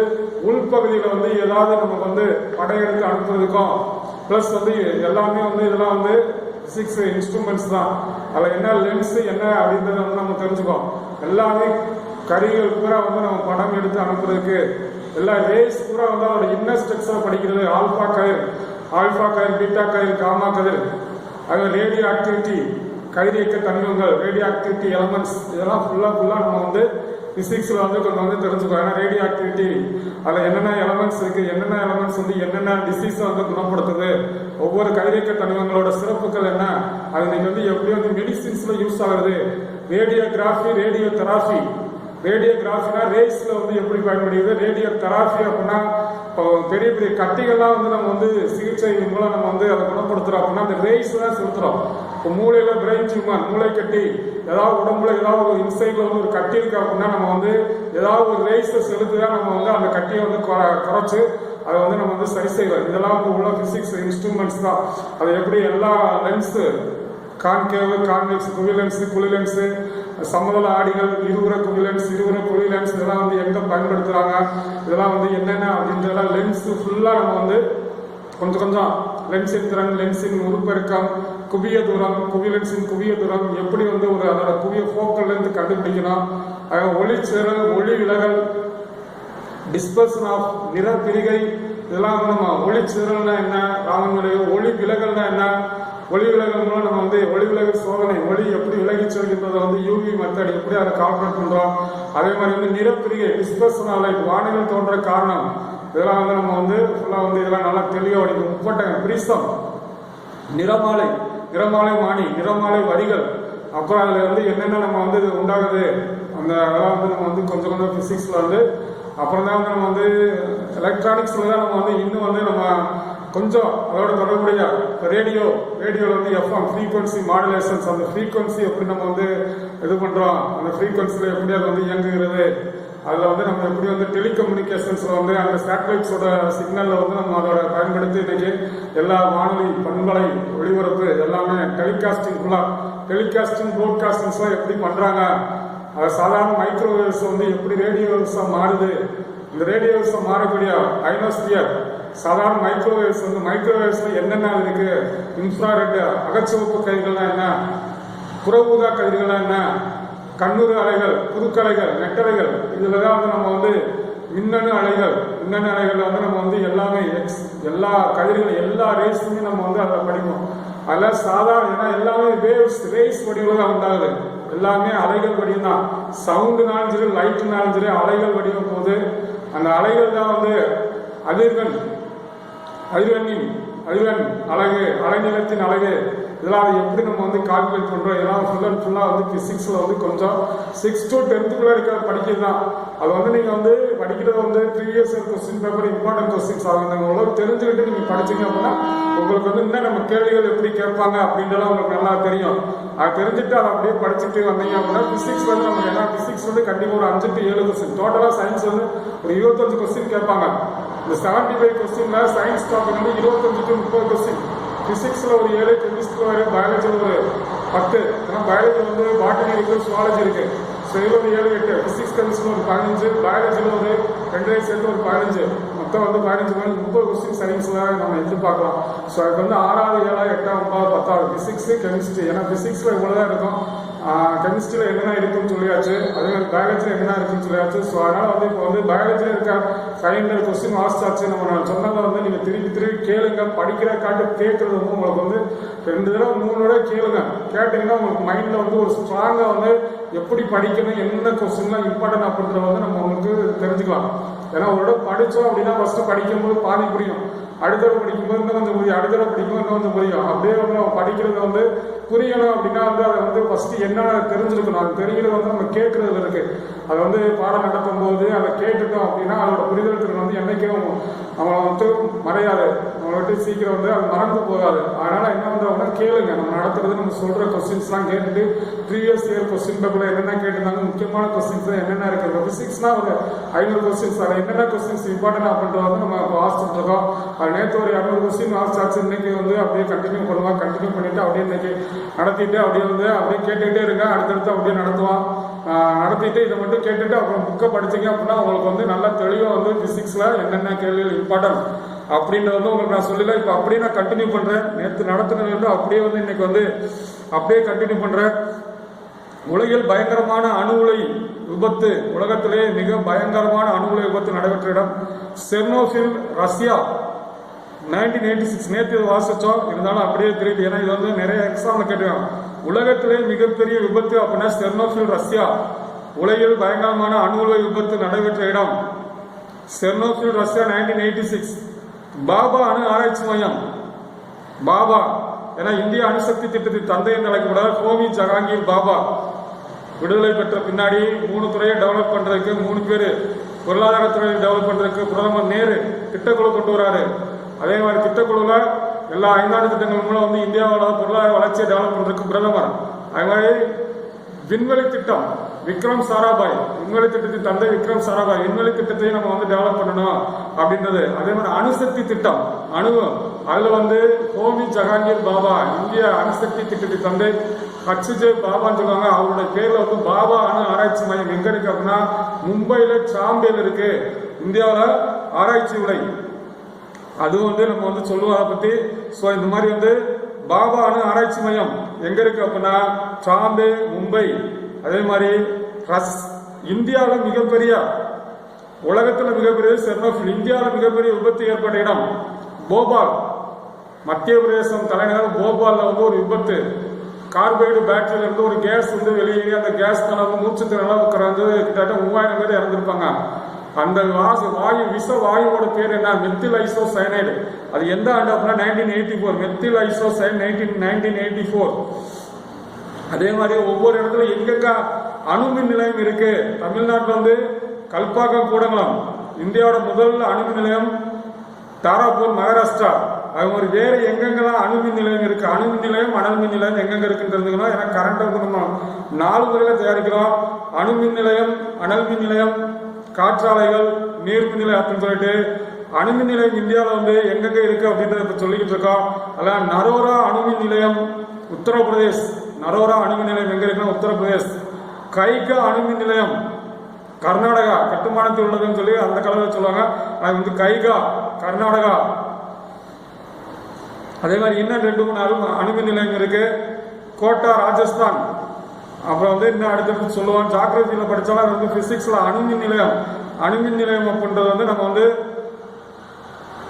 [SPEAKER 1] உள்பகுதியில வந்து ஏதாவது நமக்கு வந்து படையெடுத்து அனுப்புறதுக்கும், பிளஸ் வந்து எல்லாமே வந்து இதெல்லாம் வந்து பிசிக்ஸ் இன்ஸ்ட்ருமெண்ட்ஸ் தான். அதில் என்ன லென்ஸ் என்ன அப்படின்றத வந்து நம்ம தெரிஞ்சுக்கோம். எல்லாமே கருவிகள் பூரா வந்து நம்ம படம் எடுத்து அனுப்புறதுக்கு, எல்லா ரேஸ் பூரா வந்து அதோட இன்னர் ஸ்ட்ரக்சரை படிக்கிறது, ஆல்பா கதிர், பீட்டா கதிர், காமா கதிர், அது ரேடியோ ஆக்டிவிட்டி, கதிரியக்க தனிமங்கள், ரேடியோ ஆக்டிவிட்டி எலமெண்ட்ஸ், இதெல்லாம் ஃபுல்லா நம்ம வந்து பிசிக்ஸில் வந்து கொஞ்சம் வந்து தெரிஞ்சுக்கோ. ஏன்னா ரேடியோ ஆக்டிவிட்டி அதில் என்னென்ன எலமெண்ட்ஸ் இருக்குது, என்னென்ன எலமெண்ட்ஸ் வந்து என்னென்ன டிசீஸை வந்து குணப்படுத்துது, ஒவ்வொரு கைரேக்க தனிமங்களோட சிறப்புகள் என்ன, அது இன்னைக்கு வந்து எப்படி வந்து மெடிசின்ஸில் யூஸ் ஆகுது, ரேடியோகிராஃபி, ரேடியோ தெராபி. ரேடியோகிராஃபினா ரேஸ்ல வந்து எப்படி பயன்படுகிறது, ரேடியோ தெராபி அப்படின்னா பெரிய பெரிய கட்டிகள்லாம் வந்து நம்ம வந்து சிகிச்சை மூலம் நம்ம வந்து அதை குணப்படுத்துறோம் அப்படின்னா அந்த ரேஸ் தான் செலுத்துறோம். இப்போ மூளையில பிரெயின் டியூமர், மூளை கட்டி, ஏதாவது உடம்புல ஏதாவது ஒரு இன்சைட்ல வந்து ஒரு கட்டி இருக்கு அப்படின்னா நம்ம வந்து ஏதாவது ஒரு ரேஸை செலுத்துதான் நம்ம வந்து அந்த கட்டியை வந்து குறைச்சு அதை வந்து நம்ம வந்து சரி செய்வோம். இதெல்லாம் வந்து உள்ள பிசிக்ஸ் இன்ஸ்ட்ருமெண்ட்ஸ் தான். அது எப்படி எல்லா லென்ஸு, கான்கேவ், கான்வெக்ஸ், குவிலென்ஸ், குளிலென்ஸ், சமதள ஆடிகள், இருபுற குவிலென்ஸ், இருபுற குவிலென்ஸ், இதெல்லாம் வந்து எங்க பயன்படுத்துறாங்க, இதெல்லாம் வந்து என்னென்ன அப்படின்றதெல்லாம் லென்ஸ் ஃபுல்லா நம்ம வந்து கொஞ்சம் கொஞ்சம் லென்ஸின் திறன், லென்ஸின் உருப்பெருக்கம், குவிய தூரம், குவிலென்ஸின் குவிய தூரம், எப்படி வந்து ஒரு அதோட குவிய போக்கல்ல இருந்து கண்டுபிடிக்கணும், ஒளிச்சேரல், ஒளி விலகல், டிஸ்பர்சன் ஆஃப் நிற பிரிகை, இதெல்லாம் வந்து நம்ம ஒளிச்சேரல்னா என்ன, ராமனுடைய ஒளி விலகல்னா என்ன, ஒளி விலகல் மூலம் நம்ம வந்து ஒளி விலகல் சோதனை, ஒளி எப்படி விலகி செல்கின்றதை வந்து யூவி மெத்தட் எப்படி அதை கால்குலேட் பண்றோம். அதே மாதிரி வந்து நிறப்பிரிகை, டிஸ்பர்சன் ஆஃப் லைட், வானிலை தோன்ற காரணம், இதெல்லாம் வந்து நம்ம வந்து ஃபுல்லா வந்து இதெல்லாம் நல்லா தெளிவாக படிக்கும். முப்பட்டகம், பிரிசம், நிறமாலை, நிறமாலை மானி, நிறமாலை வரிகள், அப்புறம் அதுல வந்து என்னென்ன நம்ம வந்து உண்டாகுது அந்த அதெல்லாம் வந்து நம்ம வந்து கொஞ்சம் கொஞ்சம் பிசிக்ஸ்ல வந்து அப்புறம் தான் வந்து நம்ம வந்து எலக்ட்ரானிக்ஸ்ல தான் நம்ம வந்து இன்னும் வந்து நம்ம கொஞ்சம் அதோட தொடர்புடைய ரேடியோவில் வந்து எஃப்எம் ஃப்ரீக்வன்சி மாடுலேஷன்ஸ், அந்த ஃப்ரீக்வன்சி எப்படி நம்ம வந்து இது பண்ணுறோம், அந்த ஃப்ரீக்வன்சியில் எப்படி அது வந்து இயங்குகிறது, அதில் வந்து நம்ம எப்படி வந்து டெலிகம்யூனிகேஷன்ஸில் வந்து அந்த சேட்டலைட்ஸோட சிக்னலில் வந்து நம்ம அதோட பயன்படுத்தி இன்னைக்கு எல்லா வானொலி பண்பலை ஒளிபரப்பு எல்லாமே டெலிகாஸ்டிங் ஃபுல்லாக டெலிகாஸ்டிங் ப்ரோட்காஸ்டிங்ஸ்லாம் எப்படி பண்ணுறாங்க, அது சாதாரண மைக்ரோவேவ்ஸ் வந்து எப்படி ரேடியோவேவ்ஸாக மாறுது, இந்த ரேடியோவேவ்ஸாக மாறக்கூடிய ஐனோஸ்பியர், சாதாரண மைக்ரோவேவ்ஸ் வந்து மைக்ரோவேவ்ஸ்ல என்னென்ன இருக்கு, இன்ஃப்ராரெட் அகச்சிவப்பு கதிர்கள்னா என்ன, புற ஊதா கதிர்கள்னா என்ன, கண்ணுறு அலைகள், புதுக்கலைகள், நெட்டலைகள், இதுல தான் வந்து நம்ம வந்து மின்னணு அலைகள், மின்னணு அலைகள் வந்து நம்ம வந்து எல்லாமே எல்லா கதிர்கள் எல்லா ரேஸுமே நம்ம வந்து அதை படிப்போம். அதெல்லாம் சாதாரண ஏன்னா எல்லாமே ரேஸ் வடிவில் தான் உண்டாகுது, எல்லாமே அலைகள் வடிவம் தான். சவுண்டுனாலும் சரி, லைட்னாலும் சரி, அலைகள் வடிவம் போது அந்த அலைகள் தான் வந்து அதிர்வெண், அதிர்வெண் அழகு, அலைநிலத்தின் அழகு, இதெல்லாம் அதை எப்படி நம்ம வந்து கால்குலேட் பண்றோம், இதெல்லாம் ஃபுல்லாக வந்து பிசிக்ஸ்ல வந்து கொஞ்சம் 6 to 10th இருக்கிற படிக்கிறது தான். அது வந்து நீங்க வந்து படிக்கிறது வந்து previous question paper important questions ஆகும். நீங்க உலகம் தெரிஞ்சுக்கிட்டு நீங்க படிச்சீங்க அப்படின்னா உங்களுக்கு வந்து இன்னும் நம்ம கேள்விகள் எப்படி கேட்பாங்க அப்படின்றலாம் உங்களுக்கு நல்லா தெரியும். அது தெரிஞ்சுட்டு அதை அப்படியே படிச்சுட்டு வந்தீங்க அப்படின்னா பிசிக்ஸ் வந்து நமக்கு என்ன, பிசிக்ஸ் வந்து கண்டிப்பா ஒரு 5 to 7 கொஸ்டின், டோட்டலா சயின்ஸ் வந்து ஒரு 25 கொஸ்டின் கேட்பாங்க. இந்த 75 கொஸ்டின்ல சயின்ஸ் டாபிக் வந்து 25 to 30 கொஸ்டின், பிசிக்ஸ்ல ஒரு 7, கெமிஸ்ட்ரியில் ஒரு, பயாலஜியில் ஒரு 10, ஏன்னா பயாலஜி வந்து பாட்டனி இருக்கு, சுவாலஜி இருக்கு, ஸோ இதில் ஒரு 7, 8, பிசிக்ஸ் கெமிஸ்ட்ரியில் ஒரு 15, பயாலஜியில் ஒரு 2 சேர்த்து ஒரு 15, மொத்தம் வந்து 15 30 கொஸ்டின் சயின்ஸ்ல நம்ம எதிர்பார்க்கலாம். ஸோ அதுக்கு வந்து 6வது 7வது 8வது 9வது 10வது பிசிக்ஸ் கெமிஸ்ட்ரி, ஏன்னா பிசிக்ஸ்ல இவ்வளவுதான் இருக்கும், கெமிஸ்ட்ரியில் என்னென்ன இருக்குன்னு சொல்லியாச்சு, அதே மாதிரி பயாலஜியில் என்னென்ன இருக்குன்னு சொல்லியாச்சு. ஸோ அதனால வந்து இப்போ வந்து பயாலஜியில் இருக்க 500 கொஸ்டின் வாசிச்சாச்சு. நம்ம சொன்னதை வந்து நீங்கள் திருப்பி கேளுங்க, படிக்கிற காட்டு கேட்கறது வந்து உங்களுக்கு வந்து 2 தடவை 3 தடவை கேளுங்க. கேட்டீங்கன்னா உங்களுக்கு மைண்ட்ல வந்து ஒரு ஸ்ட்ராங்கா வந்து எப்படி படிக்கணும், என்ன கொஸ்டின்லாம் இம்பார்ட்டன்ட் அப்படின்றத வந்து நம்ம உங்களுக்கு தெரிஞ்சுக்கலாம். ஏன்னா ஒரு தடவை படித்தோம் அப்படின்னா ஃபர்ஸ்ட் படிக்கும்போது பாதி புரியும், அடுத்த தடவை படிக்கும்போது இன்னும் கொஞ்சம் புரியும், அடுத்த தடவை படிக்கும்போது இன்னும் கொஞ்சம் புரியும். அப்படியே வந்து நம்ம படிக்கிறது வந்து புரியணும் அப்படின்னா வந்து அதை வந்து ஃபர்ஸ்ட் என்ன தெரிஞ்சிருக்கணும், அது தெரிகிறது வந்து நம்ம கேட்கறது இருக்கு. அதை வந்து பாடம் நடத்தும் போது அதை கேட்டுட்டோம் அப்படின்னா அதோட புரிதல் திறன் வந்து என்னைக்கும் அவங்களை வந்து மறையாது, நம்மளை விட்டு சீக்கிரம் வந்து அது மறந்து போகாது. அதனால என்ன வந்து கேளுங்க, நம்ம நடத்துறது நம்ம சொல்ற கொஸ்டின்ஸ்லாம் கேட்டுட்டு ப்ரீவியஸ் இயர் கொஸ்டின் பேப்பர்ல என்னென்ன கேட்டிருந்தாங்க, முக்கியமான கொஸ்டின்ஸ் என்னென்ன இருக்கு, பிசிக்ஸ்னா ஒரு 500 கொஸ்டின்ஸ், அதை என்னென்ன கொஸ்டின்ஸ் இம்பார்ட்டன்ட் அப்படின்றத வந்து நம்ம வாசிச்சுட்டு இருக்கோம். அது நேற்று ஒரு 200 கொஸ்டின் வாசிச்சாச்சு, இன்னைக்கு வந்து அப்படியே கண்டினியூ பண்ணுவோம், கண்டினியூ பண்ணிட்டு அப்படியே இன்னைக்கு நடத்திட்டு அப்படியே வந்து அப்படியே கேட்டுக்கிட்டே இருங்க, அடுத்தடுத்து அப்படியே நடத்துவோம். நடத்திட்டு இதை மட்டும் கேட்டுட்டு அப்புறம் புக்கை படிச்சீங்க அப்படின்னா உங்களுக்கு வந்து நல்லா தெளிவாக வந்து பிசிக்ஸ்ல என்னென்ன கேள்விகள் இம்பார்ட்டன்ட் அப்படின்ற வந்து உங்களுக்கு நான் சொல்லல. இப்போ அப்படியே நான் கண்டினியூ பண்றேன், நேற்று நடத்துனது வந்து அப்படியே வந்து இன்னைக்கு வந்து அப்படியே கண்டினியூ பண்றேன். உலகில் பயங்கரமான அணு உலை விபத்து, உலகத்திலே மிக பயங்கரமான அணு உலை விபத்து நடைபெற்ற இடம் செர்னோபில், ரஷ்யா, 1986. நேற்று வாசிச்சோம், இருந்தாலும் அப்படியே திருப்பி, ஏன்னா இது வந்து நிறைய எக்ஸாம்ல கேட்டுருக்காங்க. உலகத்திலே மிகப்பெரிய விபத்து அப்படின்னா செர்னோபில், ரஷ்யா, உலகில் பயங்கரமான அணு உலை விபத்து நடைபெற்ற இடம் செர்னோபில், ரஷ்யா 1986. பாபா அணு ஆராய்ச்சி மையம். பாபா ஏன்னா இந்திய அணுசக்தி திட்டத்தின் தந்தை என்று அழைக்கப்படாத ஹோமி ஜஹாங்கீர் பாபா விடுதலை பெற்ற பின்னாடி 3 துறையை டெவலப் பண்றதுக்கு 3 பேர் பொருளாதாரத்துறையை டெவலப் பண்றதுக்கு பிரதமர் நேரு திட்டக்குழு கொண்டு வராரு. அதே மாதிரி திட்டக்குழுல எல்லா 5 ஆண்டு திட்டங்கள் மூலம் வந்து இந்தியாவோட பொருளாதார வளர்ச்சியை டெவலப் பண்றதுக்கு பிரதமர். அதே மாதிரி விண்வெளி திட்டம் விக்ரம் சாராபாய், விண்வெளி திட்டத்தின் தந்தை விக்ரம் சாராபாய், விண்வெளி திட்டத்தையும் நம்ம வந்து டெவலப் பண்ணணும் அப்படின்றது. அதே மாதிரி அணுசக்தி திட்டம் அதுல வந்து ஹோமி ஜஹாங்கீர் பாபா இந்திய அணுசக்தி திட்டத்தின் தந்தை ஹச்ஜே பாபான்னு சொல்லுவாங்க. அவருடைய பேர்ல வந்து பாபா அணு ஆராய்ச்சி மையம் எங்க இருக்கு அப்படின்னா மும்பைல சாம்பேல இருக்கு. இந்தியாவில் ஆராய்ச்சி உலை அது வந்து நம்ம வந்து சொல்லுவோம் அதை பத்தி. ஸோ இந்த மாதிரி வந்து பாபா அணு ஆராய்ச்சி மையம் எங்க இருக்கு அப்படின்னா சாம்பே, மும்பை. அதே மாதிரி இந்தியாவில் மிகப்பெரிய உலகத்தில் மிகப்பெரிய செர்னோபில், இந்தியாவில் மிகப்பெரிய விபத்து ஏற்பட்ட இடம் போபால், மத்திய பிரதேசம் தலைநகர் போபால்ல வந்து ஒரு விபத்து. கார்பைடு பேட்டரியில இருந்து ஒரு கேஸ் வந்து வெளியேறி அந்த கேஸ் மூச்சு திறனால வந்து கிட்டத்தட்ட 3000 பேர் இறந்திருப்பாங்க. அந்த விச வாயுவோட பேர் என்ன? Methyl iso cyanide. அது எந்த ஆண்டு அப்படின்னா 1984. Methyl iso Sayan 1984. அதே மாதிரி ஒவ்வொரு இடத்துல எங்கெங்க அணுமின் நிலையம் இருக்கு. தமிழ்நாட்டில் வந்து கல்பாக்கம் கூடங்குளம் இந்தியாவோட முதல் அணுமின் நிலையம், தாராப்பூர் மகாராஷ்டிரா. அது மாதிரி வேற எங்கெங்கெல்லாம் அணுமின் நிலையம் இருக்கு, அணுமின் நிலையம் அனல் மின் நிலையம் எங்கெங்க இருக்குன்னு தெரிஞ்சுக்கணும். ஏன்னா கரண்ட் வந்து நம்ம 4 முறையில தயாரிக்கிறோம். அணுமின் நிலையம், அனல் மின் நிலையம், காற்றாலைகள், நீர்மின் நிலையம் அப்படின்னு சொல்லிட்டு அணுமின் நிலையம் இந்தியாவில் வந்து எங்கெங்க இருக்கு அப்படின்றத சொல்லிக்கிட்டு இருக்கோம். அதான் நரோரா அணுமின் நிலையம் உத்தரப்பிரதேஷ். நரோரா அணுமின் நிலையம் எங்க இருக்குன்னா உத்தரப்பிரதேஷ். கைகா அணுமின் நிலையம் கர்நாடகா கட்டுமானத்தில் உள்ளதுன்னு சொல்லி அந்த கலவை சொல்லுவாங்க. அது வந்து கைகா கர்நாடகா. அதே மாதிரி இன்னும் 2-3 அணுமின் நிலையம் இருக்கு. கோட்டா ராஜஸ்தான். அப்புறம் வந்து இன்னும் அடுத்தடுத்து சொல்லுவாங்க. ஜாகிரபியில் படித்தாலும் அது வந்து பிசிக்ஸ்ல அணுமின் நிலையம். அணுமின் நிலையம் அப்படின்றது வந்து நம்ம வந்து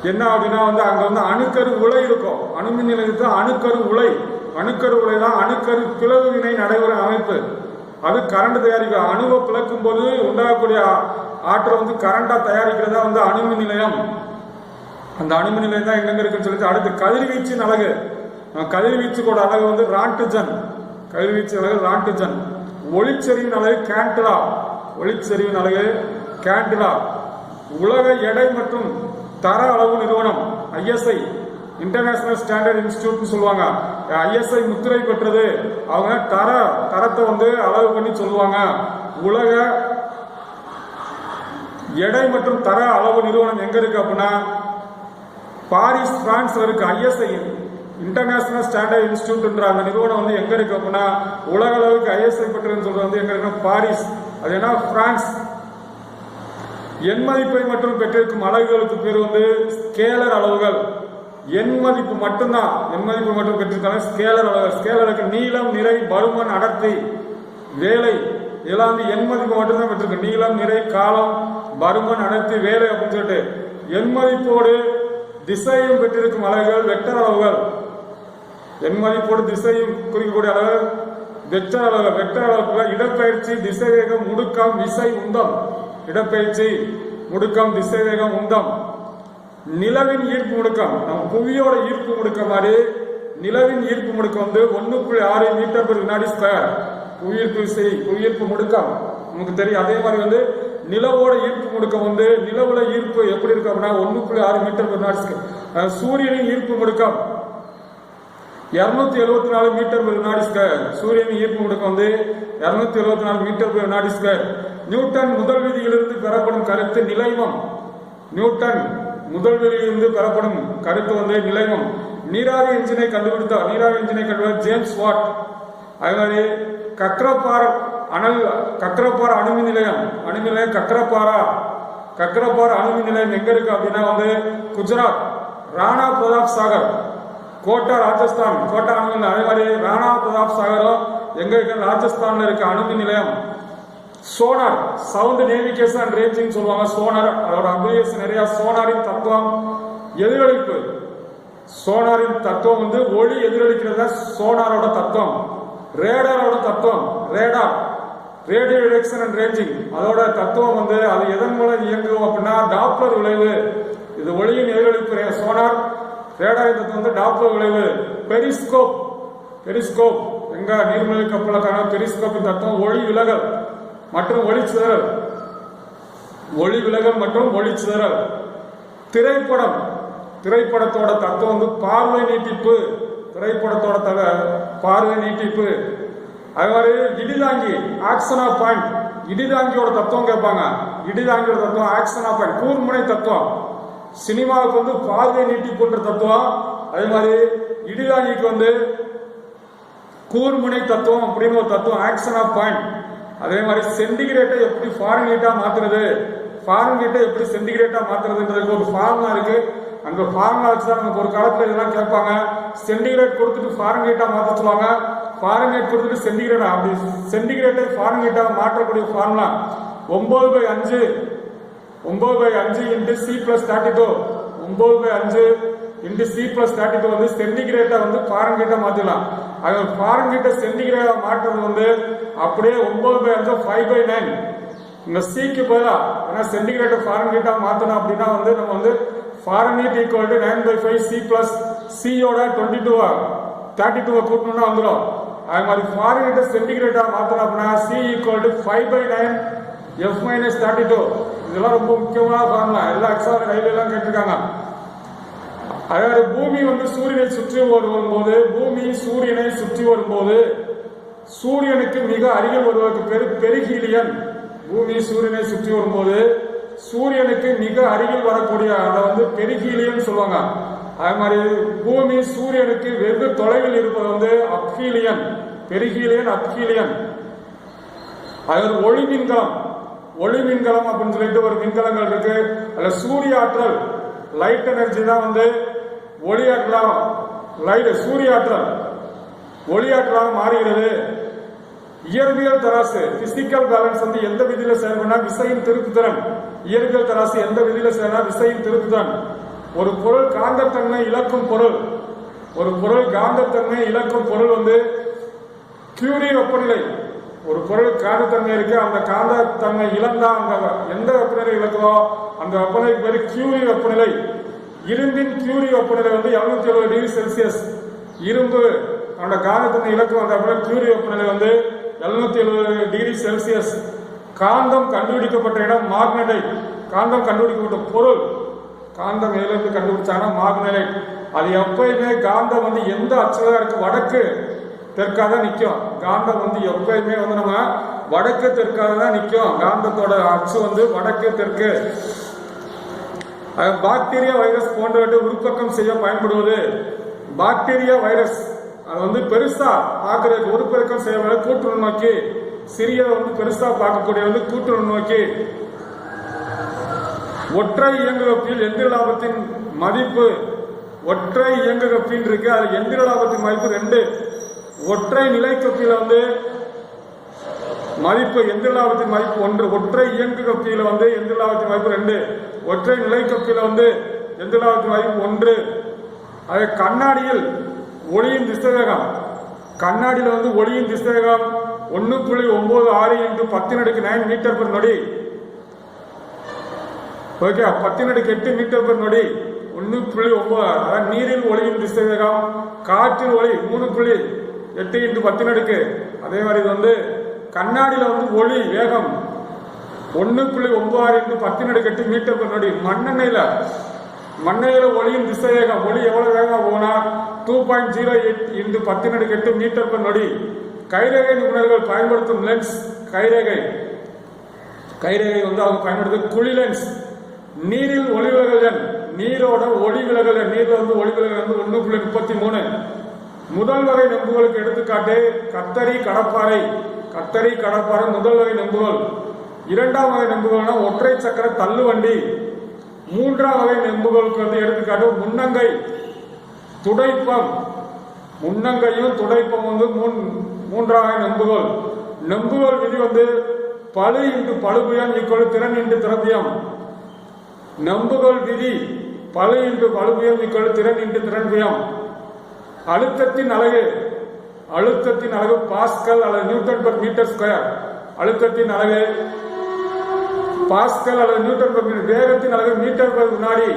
[SPEAKER 1] என்ன அப்படின்னா வந்து அங்க வந்து அணுக்கரு உலை இருக்கும். அணுமின் நிலையத்தில் அணுக்கரு உலை. அணுக்கரு உலை தான் அணுக்கரு பிளவு வினை நடைபெறும் அமைப்பு. அது கரண்ட் தயாரிக்கும். அணுவை பிளக்கும் போது உண்டாகக்கூடிய ஆற்றல் வந்து கரண்டா தயாரிக்கிறதா வந்து அணுமின் நிலையம். அந்த அணுமின் நிலையம் தான் எங்கெங்க இருக்குன்னு சொல்லிட்டு அடுத்து கதிர்வீச்சின் அலகு. கதிர்வீச்சுக்கோட அலகு வந்து ரான்டிஜன். கதிர்வீச்சு அலகு ரான்டிஜன். ஒளிச்செறிவின் அலகு கேண்டிலா. ஒளிச்செறிவின் அலகு கேண்டிலா. உலக எடை மற்றும் தர அளவு நிறுவனம் ISI, இன்டர்நேஷனல் ஸ்டாண்டர்ட் இன்ஸ்டிடியூட் சொல்லுவாங்க. ISI முத்திரை பெற்றது. அவங்க தரத்தை வந்து அளவு பண்ணி சொல்லுவாங்க. உலக எடை மற்றும் தர அளவு நிறுவனம் எங்க இருக்கு அப்படின்னா பாரிஸ், பிரான்ஸ்ல இருக்கு. ISI இன்டர்நேஷனல் ஸ்டாண்டர்ட் இன்ஸ்டிடியூட்ன்ற அந்த நிறுவனம் வந்து எங்க இருக்கு அப்படின்னா உலக அளவுக்கு ISI பெற்றதுன்னு சொல்றது வந்து எங்க இருக்குன்னா பாரிஸ். அது என்ன? பிரான்ஸ். எண் மதிப்பை மற்றும் பெற்றிருக்கும் அலகுகளுக்கு பேர் வந்து ஸ்கேலர் அளவுகள். எண் மதிப்பு மட்டும்தான், எண் மதிப்பு மட்டும் பெற்றிருக்காங்க ஸ்கேலர் அளவுகள். ஸ்கேலருக்கு நீளம், நிறை, பருமன், அடர்த்தி, வேலை இதெல்லாம் வந்து எண் மதிப்பு மட்டும்தான் பெற்றிருக்கு. நீளம், நிறை, காலம், பருமன், அடர்த்தி, வேலை அப்படின்னு சொல்லிட்டு எண் மதிப்போடு திசையும் பெற்றிருக்கும் அலகுகள் வெக்டர் அளவுகள். எண் மதிப்போடு திசையும் குறிக்கக்கூடிய அளவு வெக்டர் அளவுகள். வெக்டர் அளவுகள் இடப்பெயர்ச்சி, திசைவேகம், முடுக்கம், விசை, உந்தம். இடப்பெயர்ச்சி, முடுக்கம், திசைவேகம், உந்தம். நிலவின் ஈர்ப்பு முடுக்கம், நம்ம புவியோட ஈர்ப்பு முடுக்கம் மாதிரி நிலவின் ஈர்ப்பு முடுக்கம் வந்து 1.6 மீட்டர் பெர் வினாடி ஸ்கொயர். புவியீர்ப்பு விசை, புவியீர்ப்பு முடுக்கம் நமக்கு தெரியும். அதே மாதிரி வந்து நிலவோட ஈர்ப்பு முடுக்கம் வந்து நிலவுல ஈர்ப்பு எப்படி இருக்கு அப்படின்னா 1.6 மீட்டர் பெர் வினாடி ஸ்கொயர். சூரியனின் ஈர்ப்பு முடுக்கம் 274 மீட்டர் பெர் வினாடி ஸ்கொயர். சூரியனின் ஈர்ப்பு முடுக்கம் வந்து 274 மீட்டர் பெர் வினாடி ஸ்கொயர். நியூட்டன் முதல் விதியிலிருந்து பெறப்படும் கருத்து நிலைமம். நியூட்டன் முதல் விதியிலிருந்து பெறப்படும் கருத்து வந்து நிலைமம். நீராவி என்ஜினை கண்டுபிடித்தார் ஜேம்ஸ் வாட். அதே மாதிரி கக்ரப்பார் அணுமின் நிலையம் கக்ரப்பார் அணுமின் நிலையம் எங்க இருக்கு அப்படின்னா வந்து குஜராத். ராணா பிரதாப் சாகர் கோட்டா ராஜஸ்தான். கோட்டா அணுமின். அதே மாதிரி ராணா பிரதாப் சாகரும் எங்க இருக்கு? ராஜஸ்தான்ல இருக்கு அணுமின் நிலையம். Sonar sound navigation and ranging சொல்லுவாங்க. சோனார் அதோட அப்ரிவியேஷன் நிறைய. சோனாரின் தத்துவம் எதிரொலிப்பு. சோனாரின் தத்துவம் வந்து ஒளி எதிரொலிக்கிறது சோனாரோட தத்துவம். ரேடாரோட தத்துவம் ரேடியோ டிடெக்ஷன் அண்ட் ரேஞ்சிங் அதோட தத்துவம் வந்து அது எதன் மூலம் இயங்கும் அப்படின்னா டாப்ளர் விளைவு. இது ஒளியின் எதிரொலிப்பு சோனார் ரேடார் தத்துவம் வந்து டாப்ளர் விளைவு. பெரிஸ்கோப் பெரிஸ்கோப் எங்க நீர்மூழ்கி கப்பலுக்கான பெரிஸ்கோப் தத்துவம் ஒளி விலகல் மற்றும் ஒளி சிதறல். ஒளி விலகல் மற்றும் ஒளி சிதறல். திரைப்படம் திரைப்படத்தோட தத்துவம் வந்து பார்வை நீட்டிப்பு. திரைப்படத்தோட பார்வை நீட்டிப்பு. அது மாதிரி இடிதாங்கி ஆக்ஷன் ஆஃப் பாயிண்ட். இடிதாங்கியோட தத்துவம் கேட்பாங்க. இடிதாங்கியோட தத்துவம் ஆக்ஷன் ஆஃப் பாயிண்ட் கூர்முனை தத்துவம். சினிமாவுக்கு வந்து பார்வை நீட்டிப்புன்ற தத்துவம். அதே மாதிரி இடிதாங்கிக்கு வந்து கூர்முனை தத்துவம் அப்படின்னு ஒரு தத்துவம் ஆக்ஷன் ஆஃப் பாயிண்ட். அதே மாதிரி சென்டிகிரேட்டை எப்படி ஃபாரன்ஹீட்டா மாத்துறது, ஃபாரன்ஹீட்டை எப்படி சென்டிகிரேட்டா மாத்துறதுன்றதுக்கு ஒரு ஃபார்முலா இருக்கு. அந்த ஃபார்முலா வச்சுதான் நமக்கு ஒரு காலத்துல இதெல்லாம் கேட்பாங்க. சென்டிகிரேட் கொடுத்துட்டு ஃபாரன்ஹீட்டா மாத்த சொல்லுவாங்க, ஃபாரன்ஹீட் கொடுத்துட்டு சென்டிகிரேட். அப்படி சென்டிகிரேட்டை ஃபாரன்ஹீட்டா மாற்றக்கூடிய formula 9/5 9/5 into C+32. 9/5 into C+32 வந்து சென்டிகிரேட்டை வந்து ஃபாரன்ஹீட்டா மாத்திடலாம். அது ஃபாரன்ஹீட்டை சென்டிகிரேட்டா மாற்றுறது வந்து அப்படியே 9/5 5/9. இந்த சிக்கு பதிலா ஏன்னா சென்டிகிரேட்டை ஃபாரன்ஹீட்டா மாத்தணும் அப்படின்னா வந்து நம்ம வந்து Fahrenheit equal to 9/5 C plus சியோட 32 கூட்டணும்னா வந்துடும். அது மாதிரி ஃபாரன்ஹீட்டை சென்டிகிரேட்டா மாத்தணும் அப்படின்னா C ஈக்குவல் டு 5/9 F-32. இதெல்லாம் ரொம்ப முக்கியமான ஃபார்முலா. எல்லா எக்ஸாம் ரயில்வே எல்லாம் கேட்டிருக்காங்க. அதாவது பூமி வந்து சூரியனை சுற்றி வரும்போது பூமி சூரியனை சுற்றி வரும்போது சூரியனுக்கு மிக அருகில் வருவதற்கு பெருஹீலியன். பூமி சூரியனை சுற்றி வரும்போது சூரியனுக்கு மிக அருகில் வரக்கூடிய அதை வந்து பெருஹீலியன் சொல்லுவாங்க. அது மாதிரி பூமி சூரியனுக்கு வெகு தொலைவில் இருப்பது வந்து அப்ஹீலியன். பெருஹீலியன் அப்ஹீலியன். அது ஒளி மின்கலம். ஒளி மின்கலம் அப்படின்னு சொல்லிட்டு ஒரு மின்கலங்கள் இருக்கு. அதுல சூரிய ஆற்றல் லைட் எனர்ஜி தான் வந்து ஒளி ஆற்றலாம். லைட் சூரிய ஆற்றல் ஒளி ஆற்றலாக மாறுகிறது. இயற்பியல் தராசு பிசிக்கல் பேலன்ஸ் வந்து எந்த விதியில செயல்படுனா விசையின் திருப்புத்திறன். இயற்பியல் தராசு எந்த விதியில செயல்படுனா விசையின் திருப்புத்திறன். ஒரு பொருள் காந்தத்தன்மை இழக்கும் பொருள். ஒரு பொருள் காந்தத்தன்மை இழக்கும் பொருள் வந்து கியூரி வெப்பநிலை. ஒரு பொருள் காந்தத்தன்மை இருக்கு, அந்த காந்தத்தன்மை இழந்தா அந்த எந்த வெப்பநிலை இழக்குதோ அந்த வெப்பநிலைக்கு பேரு கியூரி வெப்பநிலை. இரும்பின் கியூரி வெப்பநிலை வந்து 270 டிகிரி செல்சியஸ். இரும்பு அந்த காந்தத்தன்மை இழக்கும் அந்த கியூரி வெப்பநிலை வந்து 770 டிகிரி செல்சியஸ். காந்தம் கண்டுபிடிக்கப்பட்ட இடம் மாக்னடைட். காந்தம் கண்டுபிடிக்கப்பட்ட பொருள் காந்தம் எதிலிருந்து கண்டுபிடிச்சாங்கன்னா மாக்னடைட். அது எப்பயுமே காந்தம் வந்து எந்த அச்சுல இருக்கு வடக்கு தெற்காக தான் நிற்கும். காந்தம் வந்து எப்பயுமே வந்து நம்ம வடக்கு தெற்காக தான் நிற்கும். காந்தத்தோட அச்சு வந்து வடக்கு தெற்கு. பாக்டீரியா வைரஸ் போன்றவற்றை உருப்பக்கம் செய்ய பயன்படுவது. பாக்டீரியா வைரஸ் அது வந்து பெருசா பார்க்கறதுக்கு உருப்பெருக்கம் செய்ய கூட்டு நுண்ணோக்கி. சிறிய வந்து பெருசா பார்க்கக்கூடிய வந்து கூட்டு நுண்ணோக்கி. ஒற்றை இயங்குகப்பில் எந்திர லாபத்தின் மதிப்பு. ஒற்றை இயங்குகப்பின் இருக்கு, அது எந்திர லாபத்தின் மதிப்பு 2. ஒற்றை நிலை கப்பில வந்து மதிப்பு எந்திர லாபத்தின் மதிப்பு 1. ஒற்றை இயங்கு கப்பியில வந்து எந்திர லாபத்தின் மதிப்பு 2. ஒற்றை நிலை கப்பில வந்து எந்திர லாபத்தின் மதிப்பு 1. அது கண்ணாடியில் ஒளியின் திசைவேகம். கண்ணாடியில் வந்து ஒளியின் திசைவேகம் 1.96 × 10⁻⁹ மீட்டர் பெர் நொடி. ஓகே, 10⁻⁸ மீட்டர் பெர் நொடி. 1.9. அதாவது நீரில் ஒளியின் திசைவேகம், காற்றில் ஒளி 3.8 × 10⁻. அதே மாதிரி இது வந்து கண்ணாடியில வந்து ஒளி வேகம் 1.96 × 10⁻⁸ மீட்டர் பெர் நொடி. மண்ணெயில ஒளியின் திசைவேகம் ஒளி எவ்வளவு வேகமா போனா 2.08 × 10⁻⁸ மீட்டர் பெர் நொடி. கைரேகை நிபுணர்கள் பயன்படுத்தும் லென்ஸ் கைரேகை வந்து அவங்க பயன்படுத்தும் குழி லென்ஸ். நீரில் ஒளி விலகல் எண். நீரோட ஒளி விலகல் எண். நீர்ல வந்து ஒளி விலகல் வந்து 1.33. முதல் வகை நெம்புகளுக்கு எடுத்துக்காட்டு கத்தரி கடற்பாறை முதல் வகை நெம்புகள். இரண்டாம் வகை நெம்புகள்னா ஒற்றை சக்கர தள்ளு வண்டி. மூன்றாம் வகை நெம்புகளுக்கு வந்து எடுத்துக்காட்டு முன்னங்கை துடைப்பம். முன்னங்கையும் துடைப்பம் வந்து மூன்றாம் வகை நெம்புகள். நெம்புகள் விதி வந்து பளு × பளுபுயம் = திறன் × திரவியம். நம்புகோல் விதி பளு × பளுபுயம் = திறன் × திறன்புயம். அழுத்தத்தின் அலகு பாஸ்கல் அல்லது நியூட்டன் பெர் மீட்டர் ஸ்கொயர். அழுத்தத்தின் அலகு பாஸ்கல் அல்லது நியூட்டன் பெர் மீட்டர். வேகத்தின் அலகு மீட்டர் பெர் வினாடி.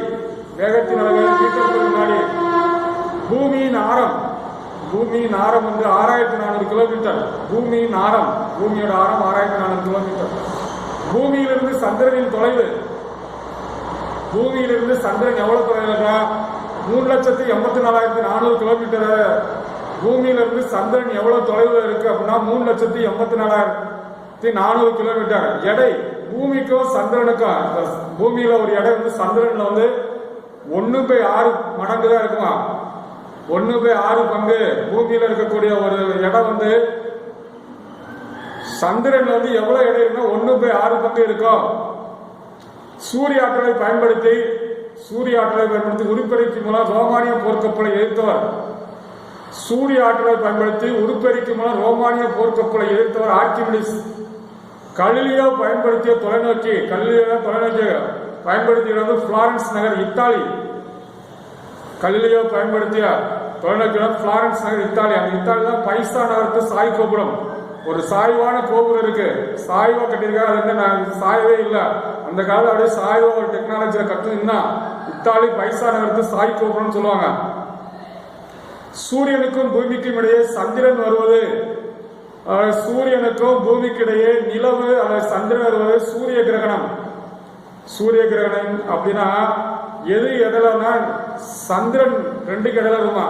[SPEAKER 1] வேகத்தின் அலகு மீட்டர் பெர் வினாடி. பூமியின் ஆரம். பூமியின் ஆரம் வந்து 6400 கிலோமீட்டர். பூமியின் ஆரம், பூமியோட ஆரம் 6400 கிலோமீட்டர். பூமியிலிருந்து சந்திரனின் தொலைவு. பூமியிலிருந்து சந்திரன் எவ்வளவு தொலைவில்? 3,84,400 கிலோமீட்டர். பூமியிலிருந்து சந்திரன் எவ்வளவு தொலைவில் இருக்கு அப்படின்னா 3,84,400 கிலோமீட்டர். எடை பூமிக்கும் சந்திரனுக்கும், பூமியில ஒரு எடை வந்து சந்திரன்ல வந்து 1/6 மடங்கு தான் இருக்குமா. 1/6 பங்கு பூமியில இருக்கக்கூடிய ஒரு இடம் வந்து சந்திரன்ல வந்து எவ்வளவு எடை இருக்குன்னா 1/6 பங்கு இருக்கும். சூரிய ஆற்றலை பயன்படுத்தி உருப்பெருக்கி மூலம் ரோமானிய போர்க்கப்பலை எதிர்த்தவர். சூரிய ஆற்றலை பயன்படுத்தி உருப்பெருக்கி மூலம் ரோமானிய போர்க்கப்பலை எதிர்த்தவர் ஆர்க்கிமிடிஸ். கலிலியோ பயன்படுத்திய தொலைநோக்கி பயன்படுத்திய பிளாரன்ஸ் நகர், இத்தாலி. கலிலியோ பயன்படுத்திய தொலைநோக்கி பிளாரன்ஸ் நகர், இத்தாலி. அந்த இத்தாலி தான் பைசா நகருக்கு சாய் கோபுரம். ஒரு சாய்வான கோபுரம் இருக்கு, சாய்வா கட்டியிருக்காங்க. அது வந்து சாயவே இல்லை. அந்த காலத்துல அப்படியே சாய்வா ஒரு டெக்னாலஜியில கட்டுனா இத்தாலி பைசா நகருக்கு சாய் கோபுரம்னு சொல்லுவாங்க. சூரியனுக்கும் பூமிக்கும் இடையே சந்திரன் வருவது, சூரியனுக்கும் பூமிக்கு இடையே நிலவு அல்லது சந்திரன் வருவது சூரிய கிரகணம். சூரிய கிரகணம் அப்படின்னா எது எதிலன்னா சந்திரன் 2க்கு இடையில வருமா.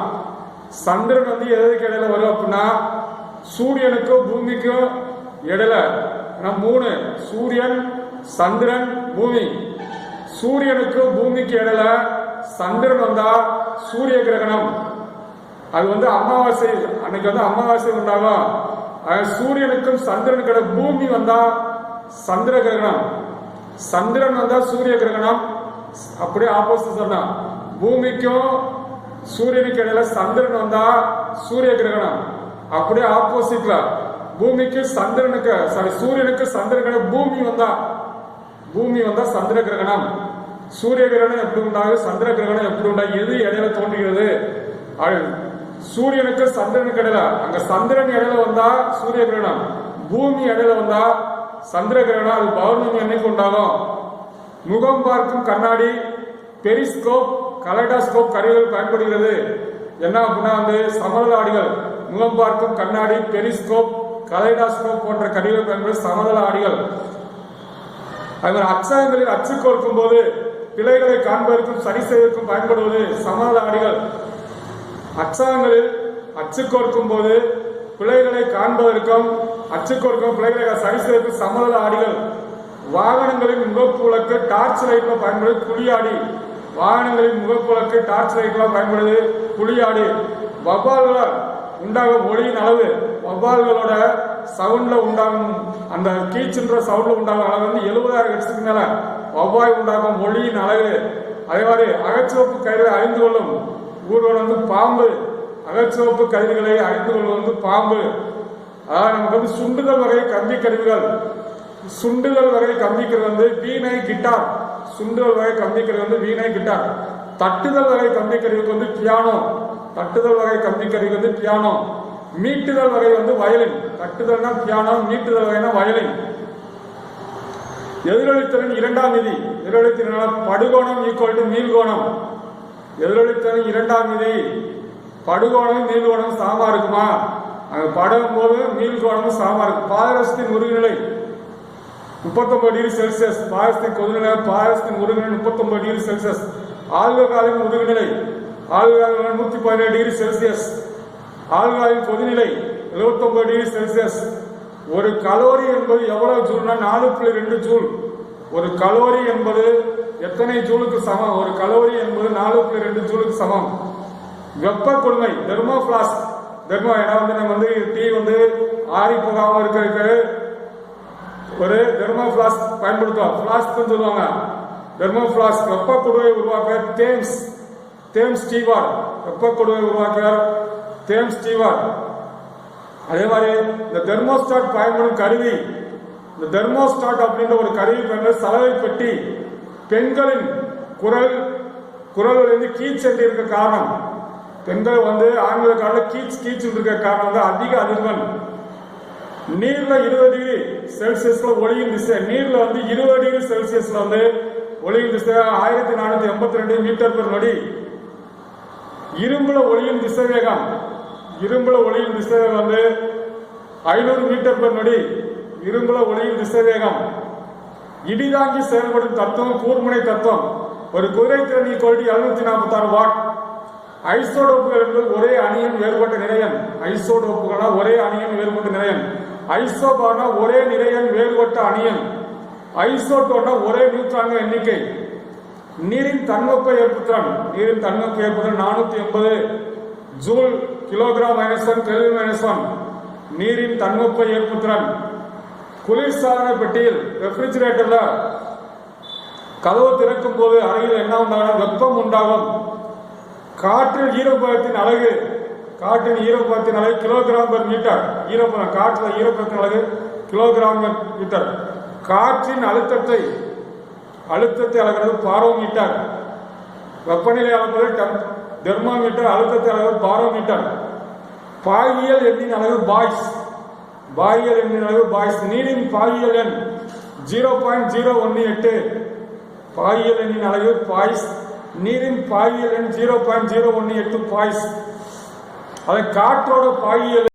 [SPEAKER 1] சந்திரன் வந்து எதுக்கு இடையில வரும் அப்படின்னா சூரியனுக்கும் பூமிக்கும் இடையில 3, சூரியன் சந்திரன் பூமி. சூரியனுக்கும் பூமிக்கு இடையில சந்திரன் வந்தா சூரிய கிரகணம். அது வந்து அமாவாசை அன்னைக்கு வந்து அமாவாசை உண்டாகும். சூரியனுக்கும் சந்திரனுக்கு பூமி வந்தா சந்திர கிரகணம், சந்திரன் வந்தா சூரிய கிரகணம். அப்படியே ஆப்போசிட் சொன்னா பூமிக்கும் சூரியனுக்கு இடையில சந்திரன் வந்தா சூரிய கிரகணம். அப்படியே ஆப்போசிட்ல பூமிக்கு சந்திரனுக்கு சூரியனுக்கு சந்திரன் பூமி வந்தா சந்திர கிரகணம். சூரிய கிரகணம் எப்படி உண்டாகும், சந்திர கிரகணம் எப்படி உண்டாகும், எது இடையில தோன்றுகிறது? சூரியனுக்கு சந்திரனுக்கு இடையில, அங்க சந்திரன் இடையில வந்தா சூரிய கிரகணம், பூமி இடையில வந்தா சந்திர கிரகணம். அது பௌர்ணமி அன்னைக்கு உண்டாகும். முகம் பார்க்கும் கண்ணாடி, பெரிஸ்கோப், கலைடாஸ்கோப் கருவிகள் பயன்படுகிறது. என்ன அப்படின்னா வந்து சமதள ஆடிகள், முகம் பார்க்கும் கண்ணாடி, பெரிஸ்கோப், கலைடாஸ்கோப் போன்ற கருவிகள் பயன்படுது சமதள ஆடிகள். அதுமாதிரி அச்சகங்களில் அச்சு கோர்க்கும் போது பிழைகளை காண்பதற்கும் சரி செய்வதற்கும் பயன்படுவது சமதள ஆடிகள். அச்சகங்களில் அச்சு கோர்க்கும் போது பிழைகளை காண்பதற்கும் அச்சு கோர்க்கும் பிழைகளை சரி செய்வதற்கும் சமதள ஆடிகள். வாகனங்களின் முகப்பு விளக்கு டார்ச் லைட்ல பயன்படுது குழியாடி. வாகனங்களின் முகப்பு விளக்கு டார்ச் லைட்ல பயன்படுது குழியாடி. வவ்வால்களால் உண்டாகும் ஒளியின் அளவு, வவ்வால்களோட சவுண்ட்ல உண்டாகும் அந்த கீச்சுன்ற சவுண்ட்ல உண்டாகும் அளவு வந்து 70,000 ஹெர்ட்ஸுக்கு மேல வவ்வாய் உண்டாகும் ஒளியின் அளவு. அதே மாதிரி அகச்சிவப்பு கயிறுகளை அறிந்து கொள்ளும் ஊர்வலம் வந்து பாம்பு. அகச்சிவப்பு கயிறுகளை அறிந்து கொள்வது வந்து பாம்பு. அதாவது நமக்கு வந்து சுண்டுதல் வகை கம்பி கருவிகள். சுண்டுதல் வகை கம்பிக்கிறது வந்து வீணை, கிட்டார். சுண்டுதல் வகை கம்பிக்கிறது வந்து வீணை, கிட்டார். தட்டுதல் வகை கம்பிக்கருவிக்கு வந்து பியானோ. தட்டுதல் வகை கம்பிக்கருவிக்கு வந்து பியானோ. மீட்டுதல் வகை வந்து வயலின். தட்டுதல்னா பியானோ, மீட்டுதல் வகைனா வயலின். எதிரொலித்திறன் 2ஆம் விதி. எதிரொலித்திறன் படுகோணம் ஈக்குவல் டு மீள்கோணம். எதிரொலித்திறன் 2ஆம் விதி. படுகோணம் மீள்கோணம் சமமா இருக்குமா? அங்க படும் போது மீள்கோணமும் சமமா இருக்கு. பாதரசத்தின் உருகுநிலை 39 டிகிரி செல்சியஸ். பாதரசத்தின் கொதிநிலை, பாதரசத்தின் உருகுநிலை 39 டிகிரி செல்சியஸ். ஆல்கஹாலின் உருகுநிலை 117 டிகிரி செல்சியஸ். ஆல்கஹாலின் கொதிநிலை 79 டிகிரி செல்சியஸ். ஒரு கலோரி என்பது எவ்வளவு ஜூல்னா 4.2 ஜூல். ஒரு கலோரி என்பது எத்தனை ஜூலுக்கு சமம்? ஒரு கலோரி என்பது 4.2 ஜூலுக்கு சமம். வெப்ப கொடுமை தெர்மோபிளாஸ்க். ஏன்னா வந்து நம்ம வந்து டீ வந்து ஆறி போகாம இருக்கிறதுக்கு ஒரு தெர்மோபிளாஸ்க் பயன்படுத்துவோம். பிளாஸ்க் சொல்லுவாங்க. தெர்மோபிளாஸ்க். வெப்ப கொடுவை உருவாக்க தேம்ஸ் ஸ்டீவார்ட். வெப்ப கொடுவை உருவாக்க தேம்ஸ் ஸ்டீவார்ட். அதே மாதிரி இந்த தெர்மோஸ்டாட் பயன்படும் கருவி. இந்த தெர்மோஸ்டாட் அப்படின்ற ஒரு கருவி பயன்படுத்த சலவை பெட்டி. பெண்களின் குரல் வந்து கீச் என்று இருக்க காரணம், பெண்கள் வந்து ஆண்களை கால கீச் இருக்க காரணம் வந்து அதிக அதிர்வெண். நீர்ல 20 டிகிரி செல்சியஸ்ல ஒளியின் திசை, நீர்ல வந்து 20 டிகிரி செல்சியஸ்ல வந்து ஒளியின் திசை 1482 மீட்டர் பெர் நொடி. இரும்புல ஒளியின் திசைவேகம், இரும்புல ஒளியின் திசைவேகம் வந்து 500 மீட்டர் பெர் நொடி. இரும்புல ஒளியின் திசைவேகம். இடிதாங்கி செயல்படும் தத்துவம் கூர்முனை தத்துவம். ஒரு குதிரைத்திறன் ஈக்குவல் 746 வாட். ஐசோடோப்புகள் என்பது ஒரே அணியின் வேறுபட்ட நிறையன். ஐசோடோப்புகளா ஒரே அணியின் வேறுபட்ட நிறையன். ஐசோபார்னா ஒரே நிறையன் வேறுபட்ட அணியன். ஐசோட்டோனா ஒரே நியூட்ரான்கள் எண்ணிக்கை. நீரின் தன்வெப்ப ஏற்புத்திறன், நீரின் தன்வெப்ப ஏற்புத்திறன் 480 ஜூல் கிலோகிராம் -1 கெல்வின் -1. நீரின் தன்வெப்ப ஏற்புத்திறன். குளிர்சாதன பெட்டியில் ரெஃப்ரிஜிரேட்டர்ல கதவு திறக்கும் போது அறையில் என்ன உண்டாகும்? வெப்பம் உண்டாகும். காற்றில் ஈரப்பதத்தின் அலகு, காற்றின் ஈரப்பதத்தின் அலகு கிலோகிராம் பெர் மீட்டர். ஈரப்பதம், காற்றுல ஈரப்பதத்தின் அலகு கிலோகிராம் பெர் மீட்டர். காற்றின் அழுத்தத்தை அளக்கிறது பாரோமீட்டர். வெப்பநிலை அளப்பது தெர்மாமீட்டர். அழுத்தத்தை அளவு பாரோமீட்டர். பாகியல் எண்ணின் அளவு பாய்ஸ், பாகியல் எண்ணின் அளவு பாய்ஸ். நீரின் பாகியல் எண் 0.018. பாகியல் எண்ணின் அளவு பாய்ஸ். நீரின் பாகியல் எண் 0.018 பாய்ஸ். அதை காற்றோட பாகியல்